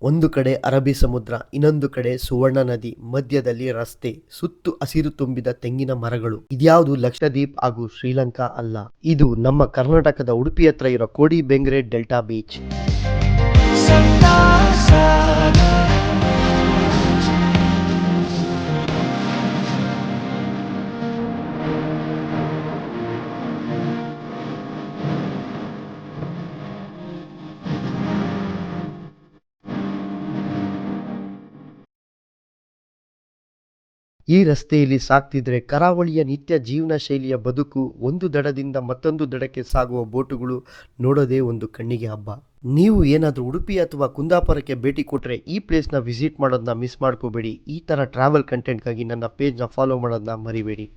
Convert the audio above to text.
ಒಂದು ಕಡೆ ಅರಬ್ಬಿ ಸಮುದ್ರ, ಇನ್ನೊಂದು ಕಡೆ ಸುವರ್ಣ ನದಿ, ಮಧ್ಯದಲ್ಲಿ ರಸ್ತೆ, ಸುತ್ತು ಹಸಿರು ತುಂಬಿದ ತೆಂಗಿನ ಮರಗಳು. ಇದ್ಯಾವುದು ಲಕ್ಷದ್ವೀಪ್ ಹಾಗೂ ಶ್ರೀಲಂಕಾ ಅಲ್ಲ, ಇದು ನಮ್ಮ ಕರ್ನಾಟಕದ ಉಡುಪಿ ಹತ್ರ ಇರೋ ಕೋಡಿ ಬೆಂಗ್ರೆ ಡೆಲ್ಟಾ ಬೀಚ್. ಈ ರಸ್ತೆಯಲ್ಲಿ ಸಾಗ್ತಿದ್ರೆ ಕರಾವಳಿಯ ನಿತ್ಯ ಜೀವನ ಶೈಲಿಯ ಬದುಕು, ಒಂದು ದಡದಿಂದ ಮತ್ತೊಂದು ದಡಕ್ಕೆ ಸಾಗುವ ಬೋಟುಗಳು ನೋಡೋದೇ ಒಂದು ಕಣ್ಣಿಗೆ ಹಬ್ಬ. ನೀವು ಏನಾದರೂ ಉಡುಪಿ ಅಥವಾ ಕುಂದಾಪುರಕ್ಕೆ ಭೇಟಿ ಕೊಟ್ಟರೆ ಈ ಪ್ಲೇಸ್ನ ವಿಸಿಟ್ ಮಾಡೋದನ್ನ ಮಿಸ್ ಮಾಡ್ಕೋಬೇಡಿ. ಈ ಥರ ಟ್ರಾವೆಲ್ ಕಂಟೆಂಟ್ಗಾಗಿ ನನ್ನ ಪೇಜ್ನ ಫಾಲೋ ಮಾಡೋದನ್ನ ಮರಿಬೇಡಿ.